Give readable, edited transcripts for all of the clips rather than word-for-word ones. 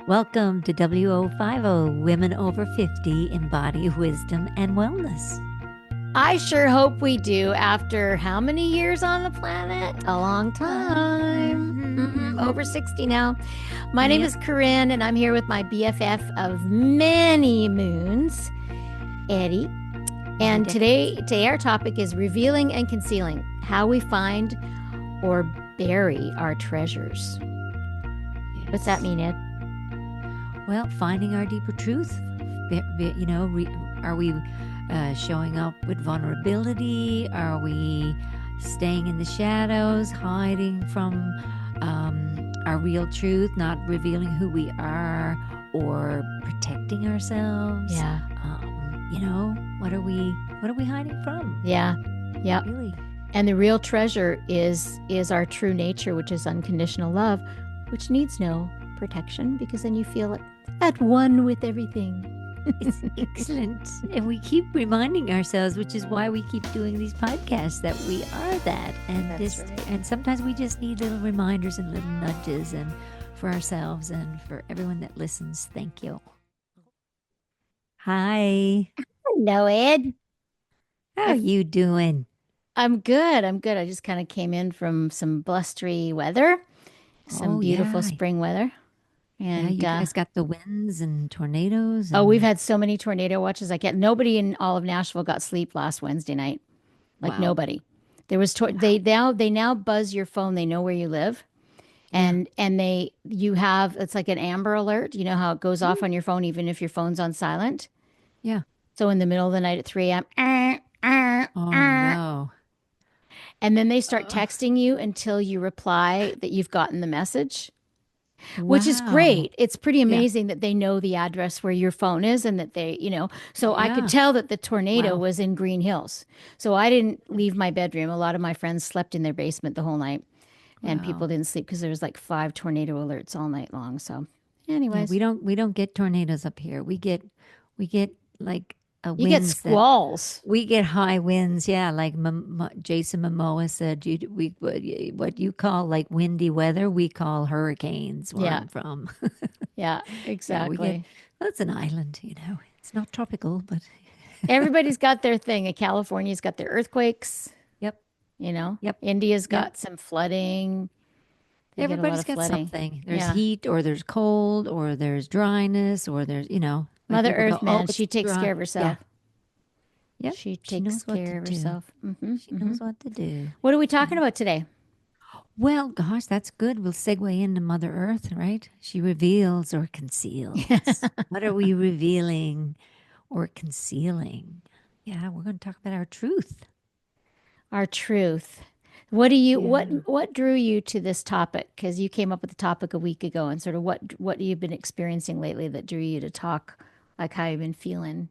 Welcome to WO50 Women Over 50 Embody Wisdom and Wellness. I sure hope we do after how many years on the planet? A long time. Over 60 now. My name is Corinne, and I'm here with my BFF of many moons, Eddie. And today our topic is revealing and concealing, how we find or bury our treasures. Yes. What's that mean, Ed? Well, finding our deeper truth. Are we showing up with vulnerability? Are we staying in the shadows, hiding from our real truth, not revealing who we are, or protecting ourselves? Yeah. What are we hiding from? Yeah. Yeah. Really. And the real treasure is our true nature, which is unconditional love, which needs no protection because then you feel at one with everything. It's excellent. And we keep reminding ourselves, which is why we keep doing these podcasts, that we are that. And right. And sometimes we just need little reminders and little nudges, and for ourselves and for everyone that listens. Thank you. Hi. Hello, Ed. How are you doing? I'm good. I just kind of came in from some blustery weather, some beautiful spring weather. And you guys got the winds and tornadoes. we've had so many tornado watches. Nobody in all of Nashville got sleep last Wednesday night. Like nobody. There was they now buzz your phone. They know where you live. And it's like an Amber Alert. You know how it goes off on your phone even if your phone's on silent? Yeah. So in the middle of the night at 3 a.m. Oh no. And then they start texting you until you reply that you've gotten the message. Which is great. It's pretty amazing that they know the address where your phone is and that so I could tell that the tornado was in Green Hills. So I didn't leave my bedroom. A lot of my friends slept in their basement the whole night and people didn't sleep because there was like 5 tornado alerts all night long. So anyways, we don't get tornadoes up here. We get like you get squalls. We get high winds, like Jason Momoa said. What you call like windy weather, we call hurricanes where I'm from. Yeah, exactly. It's an island, It's not tropical, but everybody's got their thing. California's got their earthquakes. Yep. India's got some flooding. Everybody's got something. There's heat, or there's cold, or there's dryness, or there's Mother Earth, man, she takes care of herself. Yeah, she takes care of herself. She knows what to do. What are we talking about today? Well, gosh, that's good. We'll segue into Mother Earth, right? She reveals or conceals. What are we revealing or concealing? Yeah, we're going to talk about our truth. Our truth. What drew you to this topic? Because you came up with the topic a week ago, and sort of what you've been experiencing lately that drew you to talk, like how you've been feeling.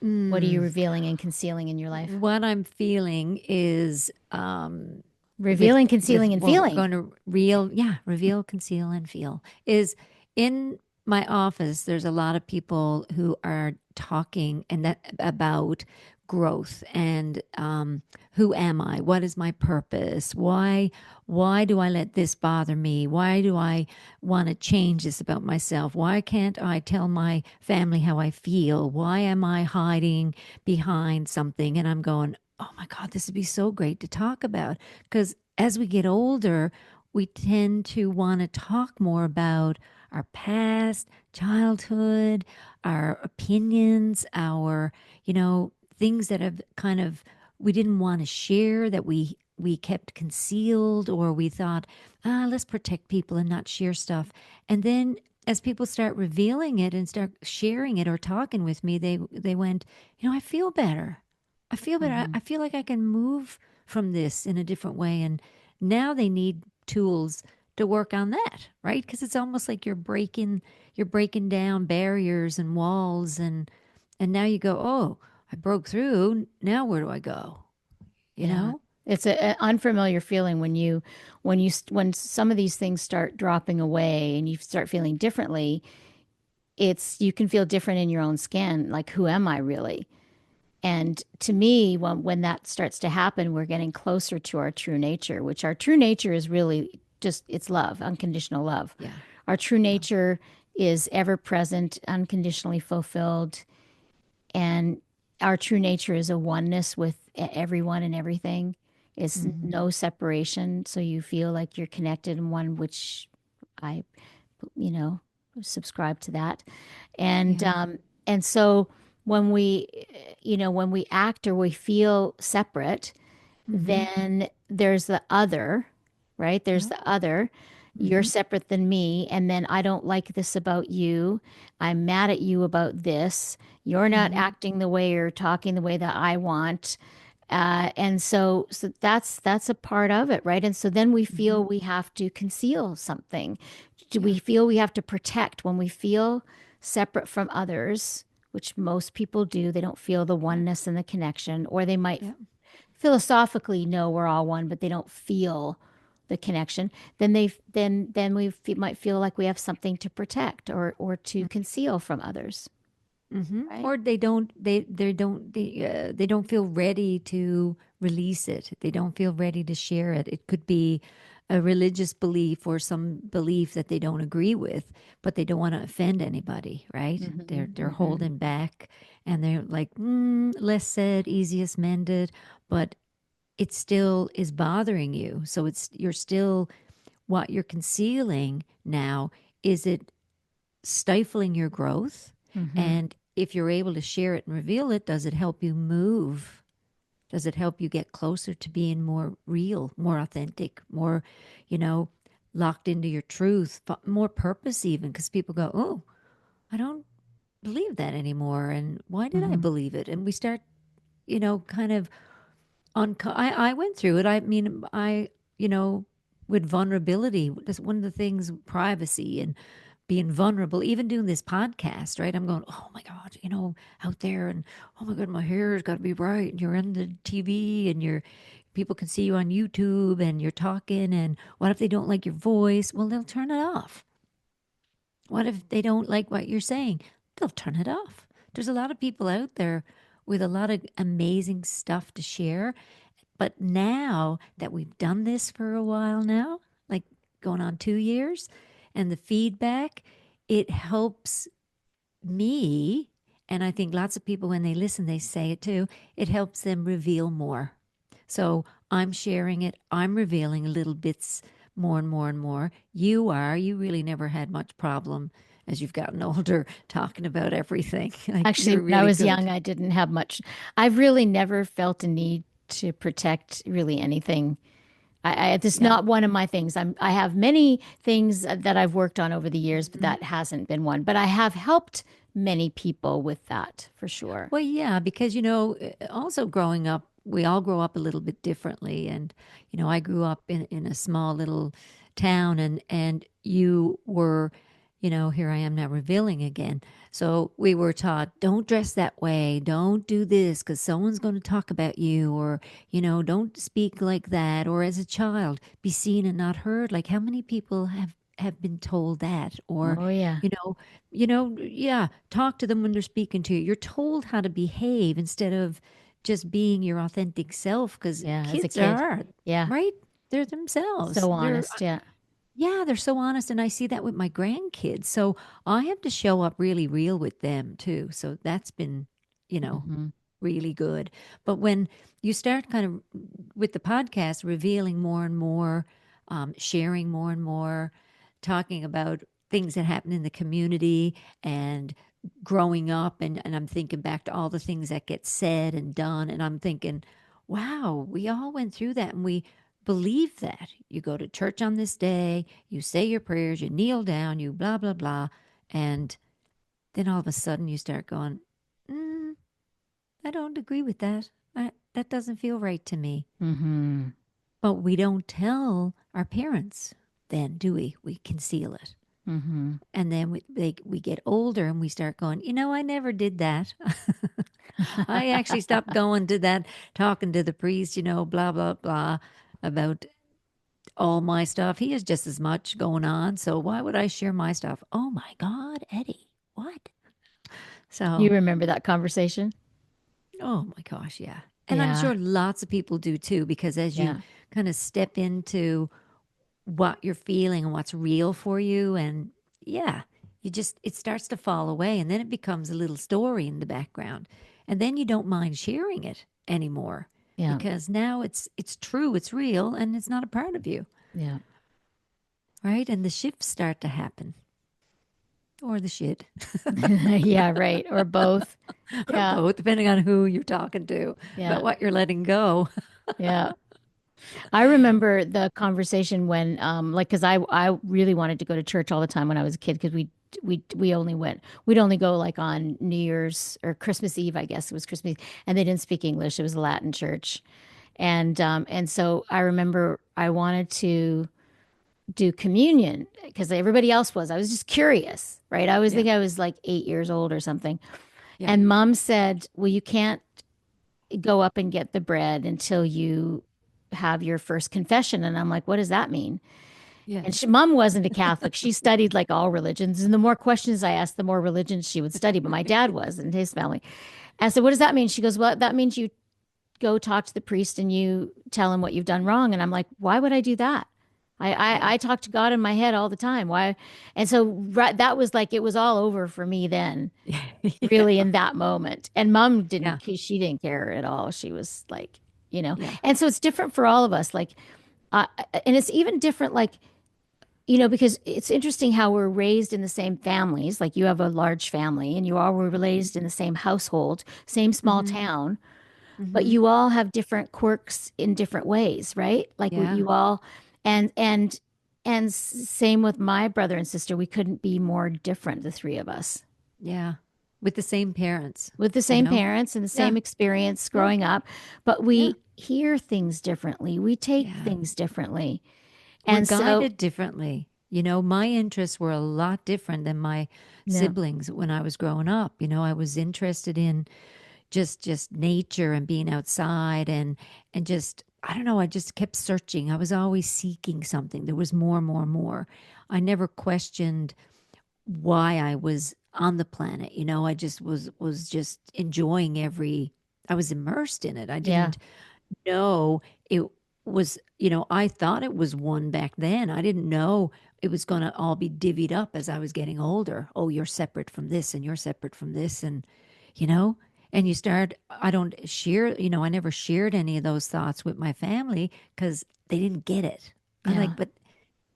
What are you revealing and concealing in your life? What I'm feeling is revealing, concealing, and feeling. We're going to reveal, conceal, and feel. Is in my office, there's a lot of people who are talking about growth and who am I? What is my purpose? Why do I let this bother me? Why do I want to change this about myself? Why can't I tell my family how I feel? Why am I hiding behind something? And I'm going, oh my God, this would be so great to talk about. Because as we get older, we tend to want to talk more about our past, childhood, our opinions, our, things that have kind of we didn't want to share, that we kept concealed, or we thought, let's protect people and not share stuff. And then as people start revealing it and start sharing it or talking with me, they went, I feel better. I feel better. I feel like I can move from this in a different way. And now they need tools to work on that, right? Because it's almost like you're breaking down barriers and walls, and now you go, oh, I broke through. Now where do I go? You know? It's an unfamiliar feeling when some of these things start dropping away and you start feeling differently. You can feel different in your own skin. Like, who am I really? And to me, when that starts to happen, we're getting closer to our true nature, which our true nature is really just, it's love, unconditional love. Yeah. Our true nature is ever present, unconditionally fulfilled, and our true nature is a oneness with everyone and everything. It's Mm-hmm. no separation, so you feel like you're connected in one, which I, you know, subscribe to that. And Yeah. and so when we, when we act or we feel separate, Mm-hmm. then there's the other, right? There's Yep. the other. You're Mm-hmm. separate than me. And then I don't like this about you. I'm mad at you about this. You're not Mm-hmm. acting the way or talking the way that I want. And so that's a part of it, right? And so then we Mm-hmm. feel we have to conceal something. Do Yeah. we feel we have to protect when we feel separate from others, which most people do? They don't feel the Yeah. oneness and the connection, or they might Yeah. philosophically know we're all one, but they don't feel the connection. Then might feel like we have something to protect or to conceal from others, Mm-hmm. right? Or they don't feel ready to release it. They don't feel ready to share it. It could be a religious belief or some belief that they don't agree with, but they don't want to offend anybody, right? Mm-hmm, They're mm-hmm, holding back, and they're like, less said, easiest mended, but it still is bothering you. So you're still what you're concealing now. Is it stifling your growth? mm-hmm, And if you're able to share it and reveal it, does it help you move? Does it help you get closer to being more real, more authentic, more, you know, locked into your truth, more purpose, even? Because people go, oh, I don't believe that anymore. And why did I mm-hmm, believe it? And we start, kind of I went through it. I mean, you know, with vulnerability, that's one of the things, privacy and being vulnerable, even doing this podcast, right? I'm going, oh my God, out there, and oh my God, my hair's got to be right. And you're on the TV, and people can see you on YouTube, and you're talking. And what if they don't like your voice? Well, they'll turn it off. What if they don't like what you're saying? They'll turn it off. There's a lot of people out there with a lot of amazing stuff to share. But now that we've done this for a while now, like going on 2 years, and the feedback, it helps me. And I think lots of people, when they listen, they say it too. It helps them reveal more. So I'm sharing it, I'm revealing little bits more and more and more. You really never had much problem as you've gotten older talking about everything. Like Actually, you're when I really was good. young, I didn't have much. I've really never felt a need to protect really anything. It's Yeah. not one of my things. I have many things that I've worked on over the years, but Mhm. that hasn't been one. But I have helped many people with that for sure. Well, yeah, because also growing up, we all grow up a little bit differently, and I grew up in a small little town, and you were, here I am now revealing again. So we were taught, don't dress that way, don't do this, because someone's going to talk about you, or don't speak like that, or as a child, be seen and not heard. Like how many people have been told that, or Oh yeah, you know yeah, talk to them when they're speaking to you. You're told how to behave instead of just being your authentic self, because yeah. As a kids kid, are, yeah, right? They're themselves. so honest. Yeah. Yeah, they're so honest. And I see that with my grandkids. So I have to show up really real with them too. So that's been, you know, Hmm. really good. But when you start kind of with the podcast, revealing more and more, sharing more and more, talking about things that happen in the community and growing up, and I'm thinking back to all the things that get said and done, and I'm thinking, wow, we all went through that, and we believe that. You go to church on this day, you say your prayers, you kneel down, you blah blah blah, and then all of a sudden you start going, mm, I don't agree with that. That doesn't feel right to me. Hmm. But we don't tell our parents then, do we? We conceal it. Hmm. And then we get older and we start going, I never did that. I actually stopped going to that, talking to the priest, blah, blah, blah, about all my stuff. He has just as much going on. So why would I share my stuff? Oh my God, Eddie, what? You So, remember that conversation? oh my gosh, yeah. And I'm Yeah, sure lots of people do too, because as you yeah. kind of step into what you're feeling and what's real for you, and yeah, it starts to fall away, and then it becomes a little story in the background. And then you don't mind sharing it anymore Yeah. because now it's true, it's real, and it's not a part of you, Yeah. right? And the shifts start to happen, or the shit, Yeah, right. Or both. or Yeah. both, depending on who you're talking to Yeah. about what you're letting go. Yeah. I remember the conversation when, like, because I really wanted to go to church all the time when I was a kid because we only went we'd only go like on New Year's or Christmas Eve, I guess it was Christmas Eve, and they didn't speak English. It was a Latin church, and so I remember I wanted to do communion because everybody else was. I was just curious, right? I was Yeah, thinking I was like 8 years old or something, yeah, and Mom said, "Well, you can't go up and get the bread until you." Have your first confession. And I'm like, what does that mean? yeah, And Mom wasn't a Catholic. She studied like all religions. And the more questions I asked, the more religions she would study. But my dad was and his family. And so, what does that mean? She goes, well, that means you go talk to the priest and you tell him what you've done wrong. And I'm like, why would I do that? yeah, I talk to God in my head all the time. Why? And so right, that was like, it was all over for me then, yeah, really in that moment. And Mom yeah, didn't, she didn't care at all. She was like, yeah. and so it's different for all of us. Like, uh, and it's even different, like, because it's interesting how we're raised in the same families. Like you have a large family and you all were raised in the same household, same small Mm-hmm. town, but Mm-hmm. you all have different quirks in different ways, right? Like Yeah, you all, and, and, same with my brother and sister. We couldn't be more different, the three of us, yeah. With the same parents, with the you same know? parents and the Yeah, same experience yeah, growing up, but yeah, we hear things differently. We take yeah. things differently. We're And so, guided differently. You know, my interests were a lot different than my yeah, siblings when I was growing up. You know, I was interested in just nature and being outside and just I don't know, I just kept searching. I was always seeking something. There was more, more, more. I never questioned why I was on the planet. You know, I just was just enjoying every I was immersed in it. I yeah, didn't know it was, I thought it was one back then. I didn't know it was going to all be divvied up as I was getting older. Oh, you're separate from this and you're separate from this. And, you know, and you start, I don't share, I never shared any of those thoughts with my family because they didn't get it. I'm yeah. like, but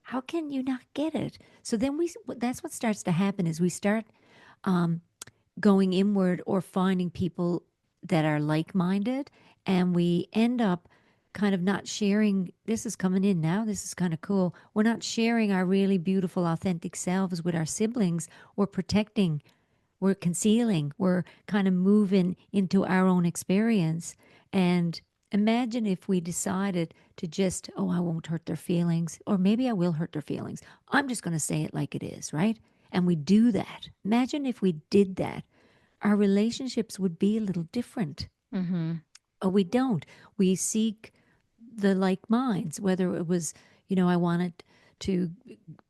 how can you not get it? So then that's what starts to happen is we start um, going inward or finding people that are like minded. And we end up kind of not sharing. This is coming in now. This is kind of cool. We're not sharing our really beautiful, authentic selves with our siblings. We're protecting, we're concealing, we're kind of moving into our own experience. And imagine if we decided to just, oh, I won't hurt their feelings, or maybe I will hurt their feelings. I'm just going to say it like it is, right? And we do that. Imagine if we did that, our relationships would be a little different. Mm-hmm. But we don't. We seek the like minds, whether it was, I wanted to,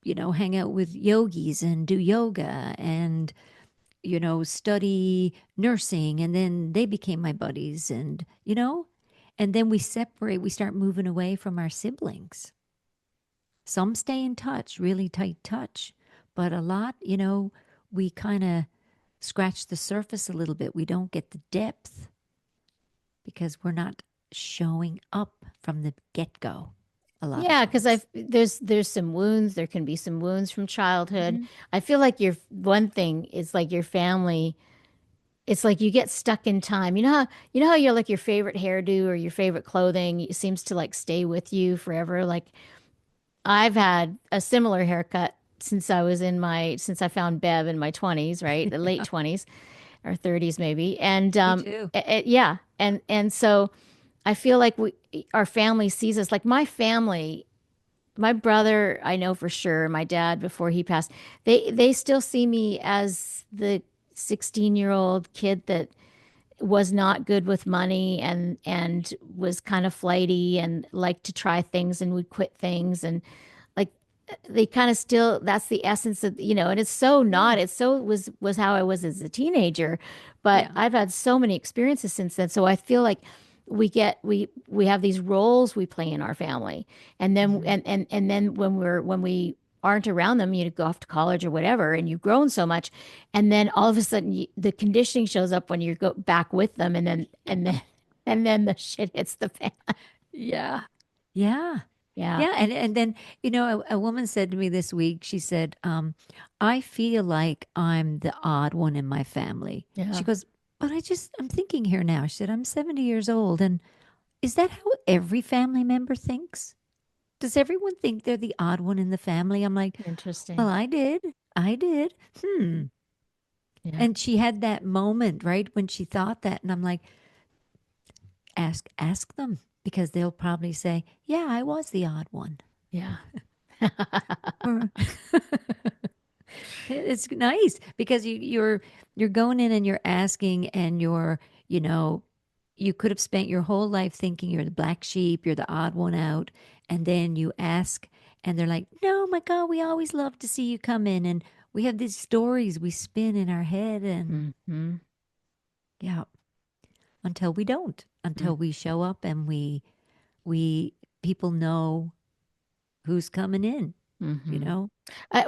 hang out with yogis and do yoga and, study nursing. And then they became my buddies and then we separate, we start moving away from our siblings. Some stay in touch, really tight touch, but a lot, we kind of scratch the surface a little bit. We don't get the depth because we're not showing up from the get go a lot of Yeah, because times. there's some wounds. There can be some wounds from childhood. Hmm. I feel like your one thing is like your family. It's like you get stuck in time. You know how you're like your favorite hairdo or your favorite clothing it seems to like stay with you forever. Like I've had a similar haircut since I found Bev in my 20s, right? The late 20s or 30s maybe. And Me too. yeah, and so I feel like our family sees us like my brother, I know for sure, my dad before he passed, they still see me as the 16-year-old kid that was not good with money and was kind of flighty and liked to try things and would quit things and like they kind of still that's the essence of and it's so Yeah. not it's so was how I was as a teenager, but Yeah. I've had so many experiences since then, so I feel like we have these roles we play in our family, and then Hmm. and then when we aren't around them, you go off to college or whatever, and you've grown so much, and then all of a sudden the conditioning shows up when you go back with them, and then the shit hits the fan. Yeah. Yeah. Yeah, Yeah. And then, a woman said to me this week, she said, I feel like I'm the odd one in my family. She yeah, goes, but I'm thinking here now. She said, I'm 70 years old. And is that how every family member thinks? Does everyone think they're the odd one in the family? I'm like, well, interesting. I did. I did. Yeah, And she had that moment, right, when she thought that. And I'm like, ask them because they'll probably say, yeah, I was the odd one. yeah, Or it's nice because you're going in and you're asking and you know, you could have spent your whole life thinking you're the black sheep, you're the odd one out, and then you ask and they're like, "No, my God, we always love to see you come in." And we have these stories we spin in our head and mm-hmm. yeah, until we don't, until we show up and we people know who's coming in, you Mm-hmm. know?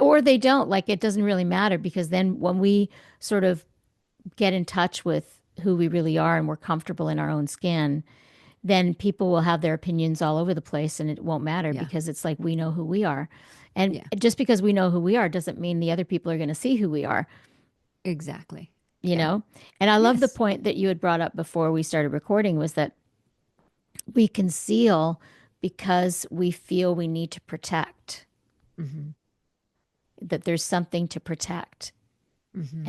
Or they don't. Like it doesn't really matter because then when we sort of get in touch with who we really are and we're comfortable in our own skin, then people will have their opinions all over the place and it won't matter Yeah. because it's like we know who we are. And Yeah. just because we know who we are doesn't mean the other people are going to see who we are, Exactly. you Yeah. know? And I love the Yes. point that you had brought up before we started recording was that we conceal because we feel we need to protect, Mhm. that there's something to protect. Mhm.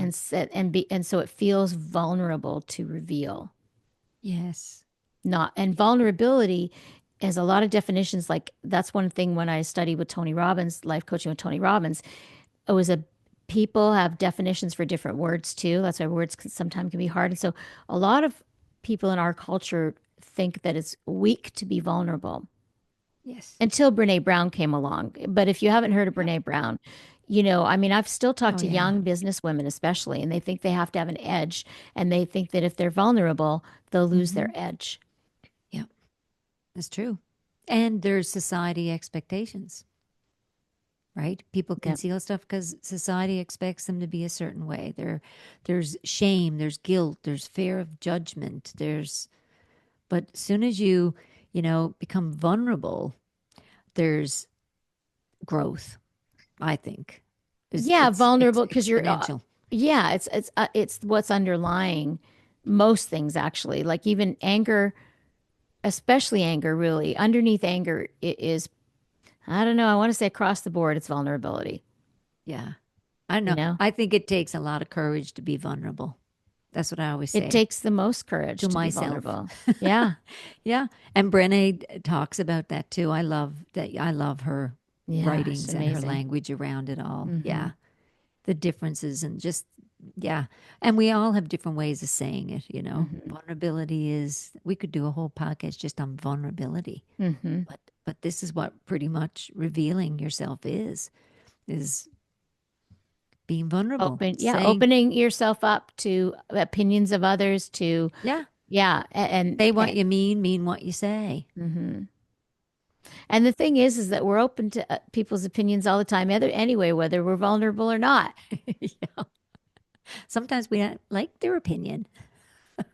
And so it feels vulnerable to reveal. Yes. Not and vulnerability has a lot of definitions. Like that's one thing when I studied with Tony Robbins, life coaching with Tony Robbins, it was a people have definitions for different words too. That's why words sometimes can be hard. And so a lot of people in our culture think that it's weak to be vulnerable Yes. until Brene Brown came along. But if you haven't heard of Yep. Brene Brown, I mean, I've still talked Oh to yeah. young business women, especially, and they think they have to have an edge, and they think that if they're vulnerable, they'll lose their Mhm. edge. Yep. That's true. And there's society expectations, right? People Yep. conceal stuff because society expects them to be a certain way. There's shame, there's guilt, there's fear of judgment. But as soon as you become vulnerable, there's growth. I think Yeah, it's vulnerable because exponential. yeah, it's what's underlying most things actually. Like even anger, especially anger, really underneath anger is I don't know. I want to say across the board, it's vulnerability. Yeah. I don't You know. know, I think it takes a lot of courage to be vulnerable. That's what I always it say takes the most courage to to be myself. vulnerable. Yeah, Yeah. And Brené talks about that too. I love that. I love her yeah, it's writings and her amazing. language around it all. Hmm. Yeah. The differences and just, yeah. And we all have different ways of saying it. Hmm. Vulnerability is, we could do a whole podcast just on vulnerability. Hmm. But this is what pretty much revealing yourself is being vulnerable, Yeah, saying, opening yourself up to opinions of others. To yeah, yeah, say what you mean what you say. mhm. And the thing is that we're open to people's opinions all the time, anyway, whether we're vulnerable or not. Yeah. Sometimes we don't like their opinion, or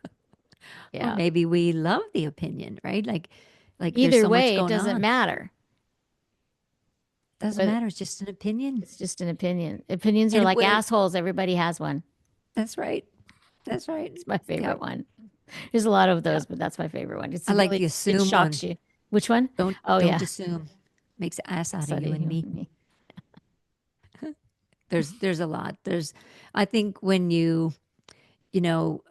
Yeah. maybe we love the opinion, right? Like there's Either so much way, it going doesn't on. matter. Doesn't Whether matter. It's just an opinion. it's just an opinion. Opinions are And like we're, assholes. Everybody has one. that's right. That's right. It's my favorite Yep. one. There's a lot of those, Yep. but that's my favorite one. I like the It assume shocks one. you. Which one? Don't Oh don't yeah. assume. Makes an ass out of So do you and you me. and me. There's a lot. I think you know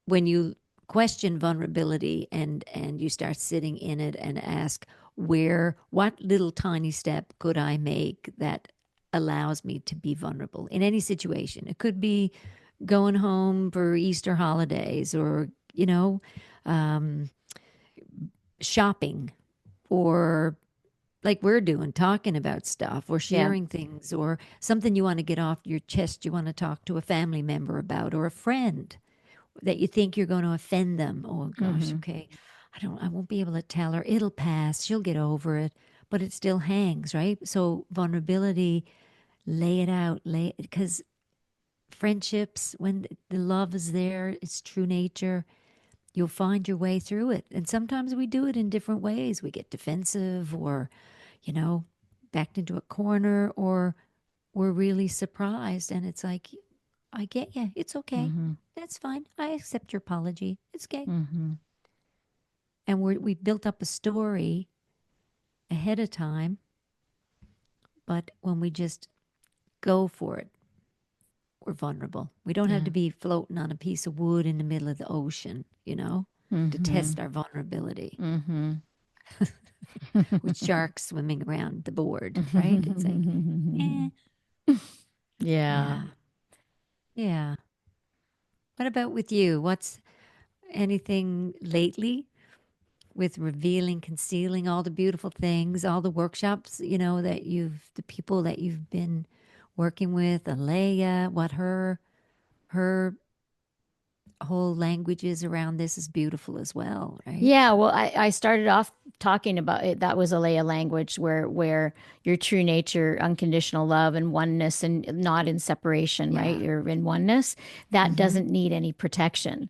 when you question vulnerability and you start sitting in it and ask what little tiny step could I make that allows me to be vulnerable in any situation. It could be going home for Easter holidays or um, shopping or like we're doing, talking about stuff or Yeah. sharing things or something you want to get off your chest, you want to talk to a family member about or a friend that you think you're going to offend them. Oh gosh, Hmm. okay. I won't be able to tell her. It'll pass. She'll get over it. but it still hangs, right? So vulnerability, lay it out, lay because friendships, when the love is there, it's true nature, you'll find your way through it. And sometimes we do it in different ways. We get defensive or, you know, backed into a corner, or we're really surprised. And it's like, I get you. It's okay. Mm-hmm. That's fine. I accept your apology. It's okay. Mm-hmm. And we built up a story ahead of time. But when we just go for it, we're vulnerable. We don't have Yeah. to be floating on a piece of wood in the middle of the ocean, to Mm-hmm. test our vulnerability Mm-hmm. with sharks swimming around the board, right? It's like, eh, Yeah. yeah, yeah. What about with you? What's anything lately with revealing, concealing all the beautiful things, all the workshops, the people that you've been working with, Alea, what her whole languages around this is beautiful as well, right? Yeah, well, I started off talking about it. That was a Leia language where your true nature, unconditional love and oneness and not in separation, right? Yeah. You're in oneness. That Mm-hmm. doesn't need any protection.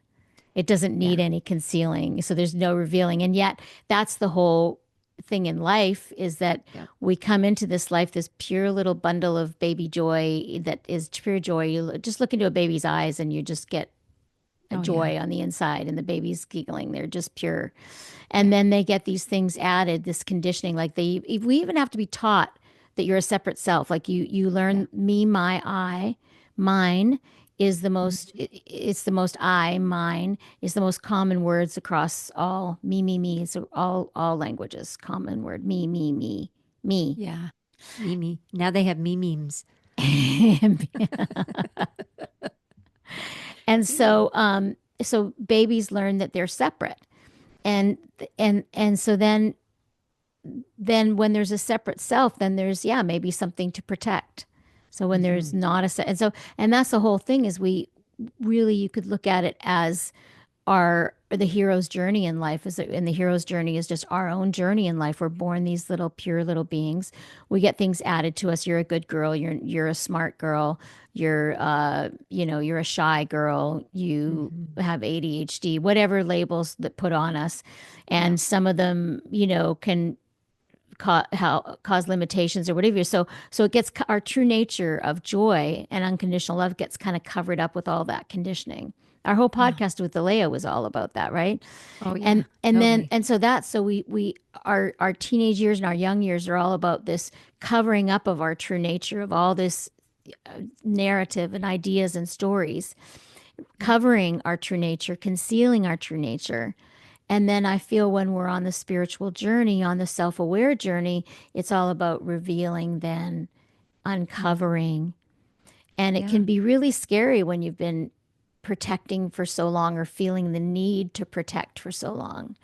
It doesn't need Yeah. any concealing. So there's no revealing. And yet that's the whole thing in life is that Yep. we come into this life, this pure little bundle of baby joy that is pure joy. Just look into a baby's eyes and you just get a Oh yeah. joy on the inside and the baby's giggling. They're just pure. And Yeah. then they get these things added, this conditioning. Like we even have to be taught that you're a separate self. Like you Yeah. learn me, my, I, mine is the most. Mm-hmm. It's the most I, mine is the most common words across all me, me. So all languages, common word me, me. Yeah. Mimi. Now they have me memes. And Yeah. so babies learn that they're separate, and and so then when there's a separate self, then there's, yeah, maybe something to protect. So when Mm-hmm. there's not and that's the whole thing is we really, you could look at it as our the hero's journey in life is, and the hero's journey is just our own journey in life. We're born these little pure little beings. We get things added to us. You're a good girl. You're a smart girl. You're a shy girl. You Mm-hmm. have ADHD, whatever labels that put on us. Yeah. And some of them, can cause limitations or whatever. So it gets our true nature of joy and unconditional love gets kind of covered up with all that conditioning. Our whole Yeah. podcast with Alea was all about that, right? Oh And yeah. and then Totally. and so that's so we our teenage years and our young years are all about this covering up of our true nature of all this narrative and ideas and stories, Yep. covering our true nature, concealing our true nature. And then I feel when we're on the spiritual journey, on the self aware journey, it's all about revealing, then Mm-hmm. uncovering. And it Yeah. can be really scary when you've been protecting for so long or feeling the need to protect for so long.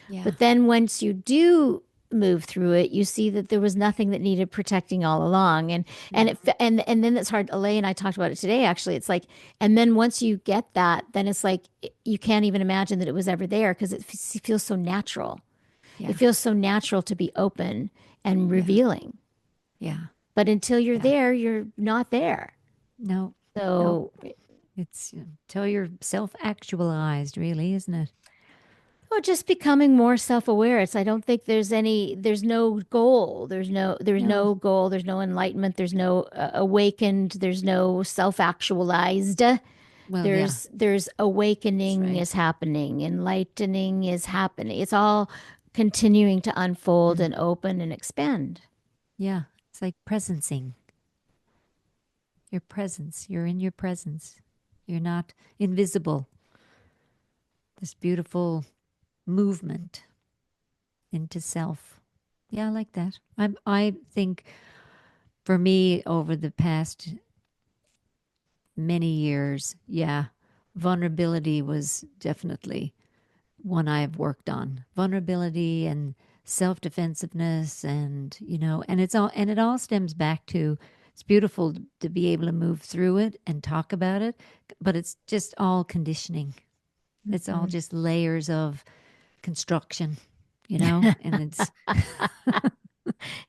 Yeah. But then once you do move through it, you see that there was nothing that needed protecting all along. Mm-hmm. And then it's hard. Elaine and I talked about it today. Actually, it's like, and then once you get that, then it's like you can't even imagine that it was ever there because it feels so natural. It Yeah. feels so natural to be open and Yeah. revealing. Yeah. But until you're Yeah. there, you're not there. No. Nope. So It's until you're self-actualized, really, isn't it? well, just becoming more self-aware. I don't think there's no goal. There's No. no goal. There's no enlightenment. There's no awakened. There's no self-actualized. Well, yeah. There's That's awakening right. is happening. Enlightening is happening. It's all continuing to unfold Mm. and open and expand. Yeah. It's like presencing your presence. You're in your presence. You're not invisible. This beautiful movement into self. Yeah, I like that. I think for me over the past many years, yeah, vulnerability was definitely one I've worked on. Vulnerability and self-defensiveness, and it all stems back to, it's beautiful to be able to move through it and talk about it, but it's just all conditioning. It's all Mhm. just layers of construction, and it's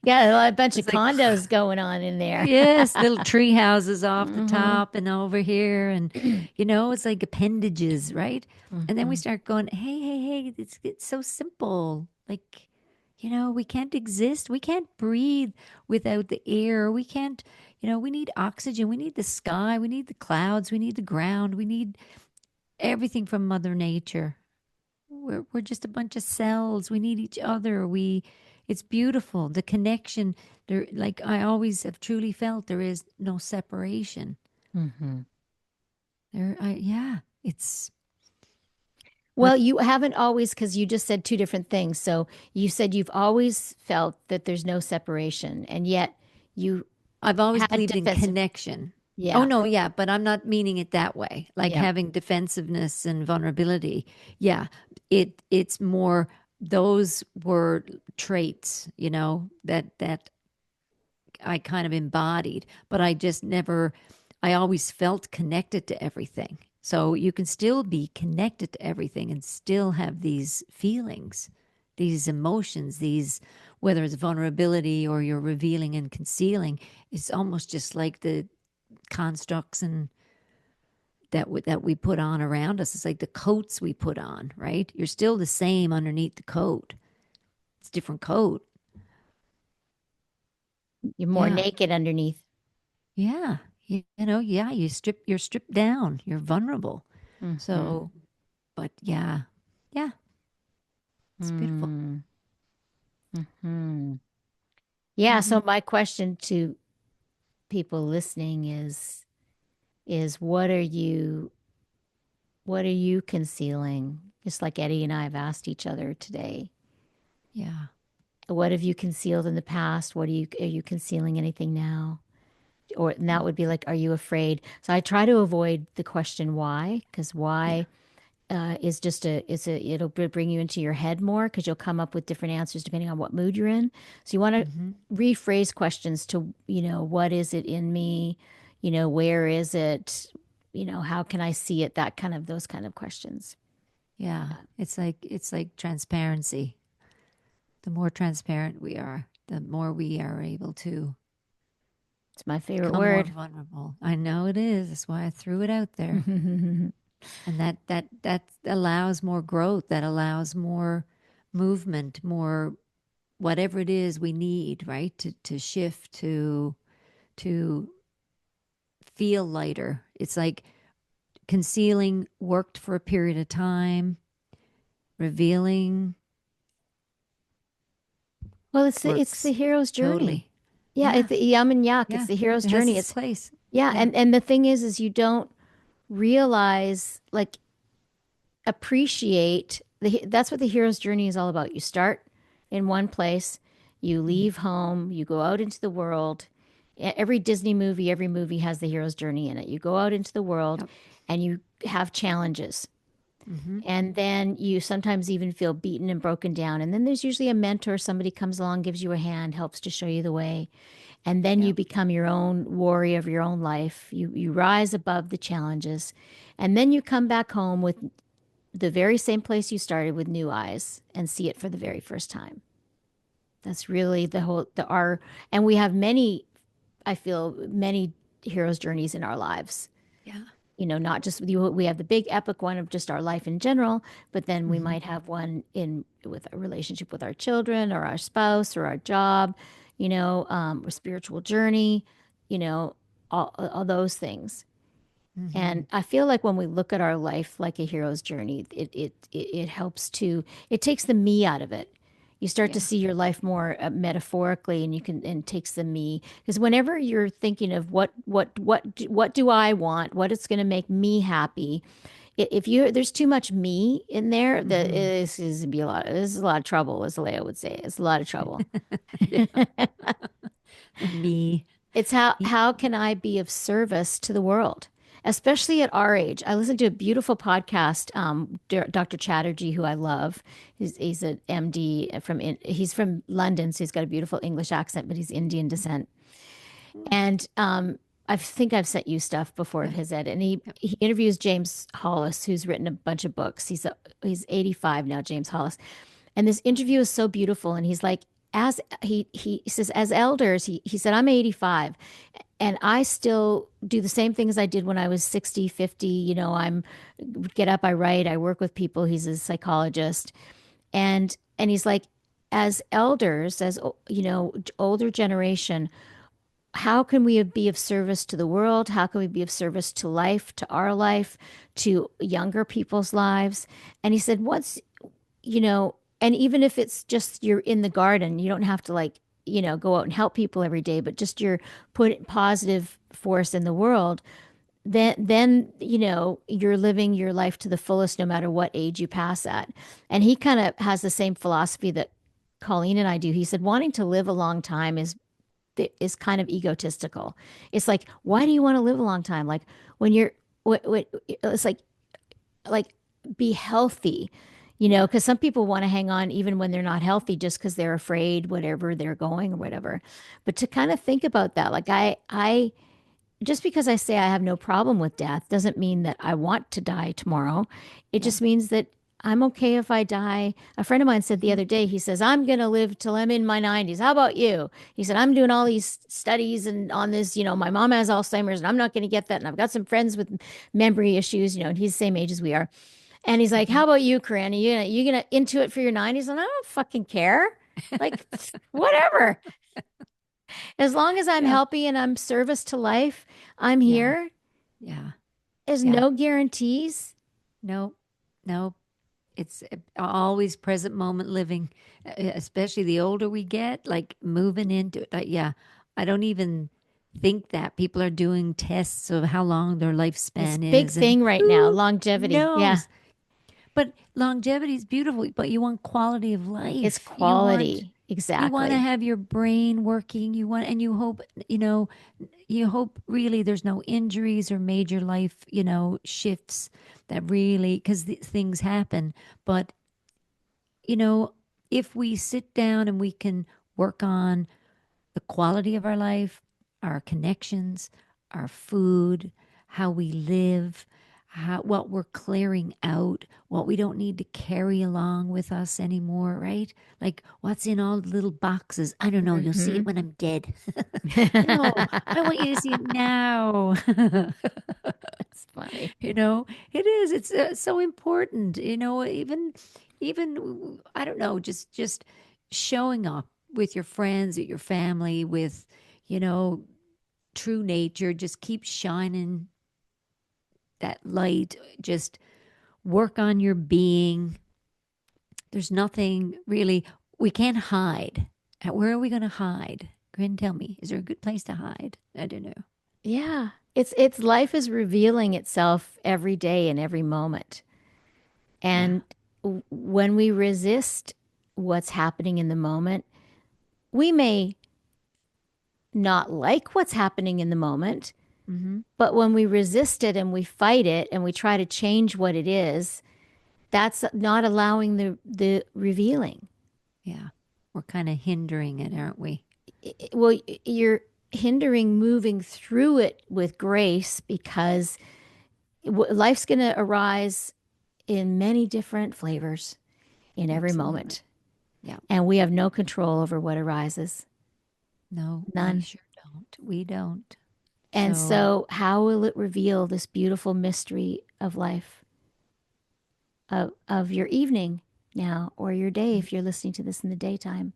Yeah, a bunch of It's like, condos going on in there. yes, little tree houses off the Hmm. top and over here. And, it's like appendages, right? And then we start going, hey, hey, hey, it's so simple. Like, we can't exist. We can't breathe without the air. We can't, we need oxygen. We need the sky. We need the clouds. We need the ground. We need everything from Mother Nature. We're just a bunch of cells. We need each other. It's beautiful. The connection there, like I always have truly felt there is no separation. Hmm. Yeah, it's Well, but you haven't always, because you just said two different things. So you said you've always felt that there's no separation, and yet you I've always had believed in defensive. connection. Oh Yeah, no, yeah, but I'm not meaning it that way. Like yeah. having defensiveness and vulnerability. Yeah, it's more those were traits, that I kind of embodied, but I just never, I always felt connected to everything. So you can still be connected to everything and still have these feelings, these emotions, whether it's vulnerability or you're revealing and concealing, it's almost just like the constructs and that we put on around us. It's like the coats we put on, right? You're still the same underneath the coat. It's a different coat. You're more Yeah. naked underneath. Yeah. Yeah, you're stripped down. You're vulnerable. Hmm. So, but yeah. Yeah, it's beautiful. Hmm. Yeah. Hmm. So my question to people listening is what are you concealing? Just like Eddie and I have asked each other today. Yeah. What have you concealed in the past? Are you concealing anything now? Or and that would be like, are you afraid? So I try to avoid the question why, because Yeah. why is just it'll bring you into your head more because you'll come up with different answers depending on what mood you're in. So you want to Hmm. rephrase questions to, what is it in me? Where is it? How can I see it? Those kind of questions. Yeah. It's like transparency. The more transparent we are, the more we are able to It's my favorite become more word. vulnerable. I know it is. That's why I threw it out there. And that allows more growth, that allows more movement, more whatever it is we need, right? To shift to feel lighter. It's like concealing worked for a period of time, revealing Well, it's the works hero's journey. totally. Yeah, Yeah, it's the yum and yak. It's yeah. the hero's It has journey. its It's place. yeah, Yeah. and the thing is you don't realize like appreciate that's what the hero's journey is all about. You start in one place, you leave Hmm. home, you go out into the world. Every Disney movie, every movie has the hero's journey in it. You go out into the world Yep. and you have challenges. Hmm. And then you sometimes even feel beaten and broken down. And then there's usually a mentor, somebody comes along, gives you a hand, helps to show you the way. And then you Yep. become your own warrior of your own life. You rise above the challenges. And then you come back home with the very same place you started with new eyes and see it for the very first time. That's really the whole the our and we have many, I feel many heroes journeys in our lives. Yeah. Not just with you, we have the big epic one of just our life in general, but then we Hmm. might have one in with a relationship with our children or our spouse or our job, or spiritual journey, you know, all those things. Hmm. And I feel like when we look at our life like a hero's journey, it helps it takes the me out of it. You start to Yeah. see your life more metaphorically, and and takes the me because whenever you're thinking of what do I want, what is going to make me happy, if you there's too much me in there, Hmm. this is be a lot. This is a lot of trouble, as Leia would say. It's a lot of trouble. Yeah. The me. It's how Me. how can I be of service to the world, especially at our age? I listened to a beautiful podcast. Dr. Chatterjee, who I love, he's an MD he's from London, so he's got a beautiful English accent, but he's Indian descent. And I think I've sent you stuff before of Yep. his ed, and he Yep. he interviews James Hollis, who's written a bunch of books. He's 85 now, James Hollis, and this interview is so beautiful. And he's like, as he says, as elders, he said, I'm 85 and I still do the same things I did when I was 60, 50. I'm get up, I write, I work with people. He's a psychologist. And he's like, as elders, as older generation, how can we be of service to the world? How can we be of service to life, to our life, to younger people's lives? And he said, and even if it's just you're in the garden, you don't have to go out and help people every day, but just you're put positive force in the world, then you're living your life to the fullest no matter what age you pass at. And he kind of has the same philosophy that Colleen and I do. He said wanting to live a long time is kind of egotistical. It's like, why do you want to live a long time? Like when you're what it's like be healthy, Yeah. because some people want to hang on even when they're not healthy just because they're afraid whatever they're going or whatever. But to kind of think about that, like I just because I say I have no problem with death doesn't mean that I want to die tomorrow. It Yeah. just means that I'm okay if I die. A friend of mine said the Mhm. other day, he says, I'm going to live till I'm in my 90s. How about you? He said, I'm doing all these studies and on this, my mom has Alzheimer's and I'm not going to get that. And I've got some friends with memory issues, and he's the same age as we are. And he's like, Mhm. how about you, Corinne? You gonna into it for your 90s? And I don't fucking care. Like, whatever. As long as I'm Yeah. healthy and I'm service to life, I'm Yeah. here. Yeah. There's Yeah. no guarantees. No. No. It's always present moment living, especially the older we get, like moving into it. Yeah. I don't even think that people are doing tests of how long their It's a lifespan big is, and thing right now, who longevity. Yeah, knows? But longevity is beautiful, but you want quality of it's life. quality. You want to Exactly. have your brain working. You want, and you hope really there's no injuries or major life, shifts that really, because things happen. But, you know, if we sit down and we can work on the quality of our life, our connections, our food, how we live, what we're clearing out, what we don't need to carry along with us anymore, right? Like what's in all the little boxes. I don't know. You'll see Hmm. it when I'm dead. No, I want you to see it now. It's funny. It is. It's so important. Even I don't know, just showing up with your friends, with your family, with you know true nature. Just keep shining that light. Just work on your being. There's nothing really we can't hide. Where are we going to hide? Grin, tell me. Is there a good place to hide? I don't know. Yeah. It's life is revealing itself every day and every moment. Yeah. And when we resist what's happening in the moment, we may not like what's happening in the moment, Mm-hmm. but when we resist it and we fight it and we try to change what it is, that's not allowing the revealing. Yeah. We're kind of hindering it, aren't we? Well, you're hindering moving through it with grace because life's going to arise in many different flavors in every Absolutely. moment. Yeah. And we have no control over what arises. No, we None. sure don't. We don't. And So, so, how will it reveal this beautiful mystery of life, of your evening now, or your day mm, if you're listening to this in the daytime?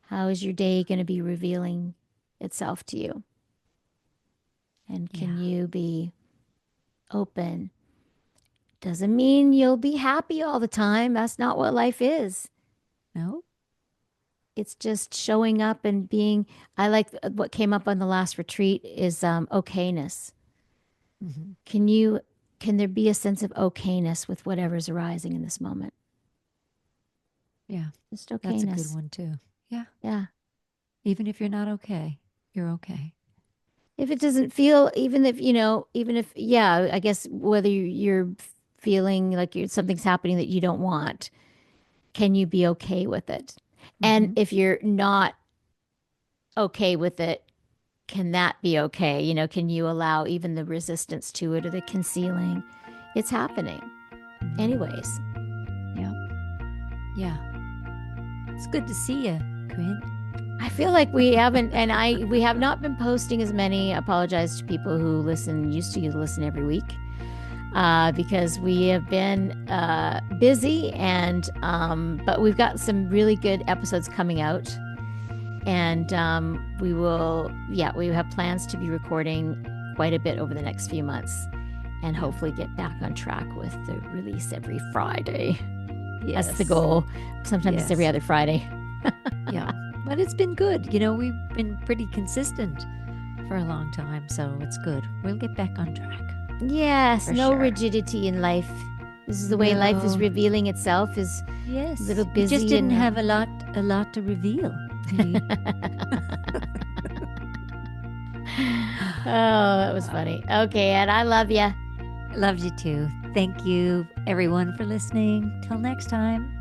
How is your day going to be revealing itself to you? And can yeah. you be open? Doesn't mean you'll be happy all the time. That's not what life is. No? It's just showing up and being. I like what came up on the last retreat is okayness. Hmm. Can you, can there be a sense of okayness with whatever's arising in this moment? Yeah. Just That's a good okayness. one, too. Yeah. Yeah. Even if you're not okay, you're okay. If it doesn't feel, even if, even if, yeah, I guess whether you're feeling like something's happening that you don't want, can you be okay with it? And Hmm. if you're not okay with it, can that be okay? Can you allow even the resistance to it or the concealing? It's happening Hmm. anyways. Yeah. Yeah. It's good to see you. Corinne? I feel like we haven't, and we have not been posting as many. Apologize to people who used to listen every week, because we have been busy, and but we've got some really good episodes coming out, and we have plans to be recording quite a bit over the next few months, and hopefully get back on track with the release every Friday. Yes. That's the goal. Sometimes it's every other Friday. Yeah. But it's been good. We've been pretty consistent for a long time, so it's good. We'll get back on track. Yes, no sure. rigidity in life. This is the way life is revealing itself, is Yes. a little busy. We just didn't have a lot to reveal. Oh, that was funny. Okay, and I love you. Love you too. Thank you, everyone, for listening. Till next time.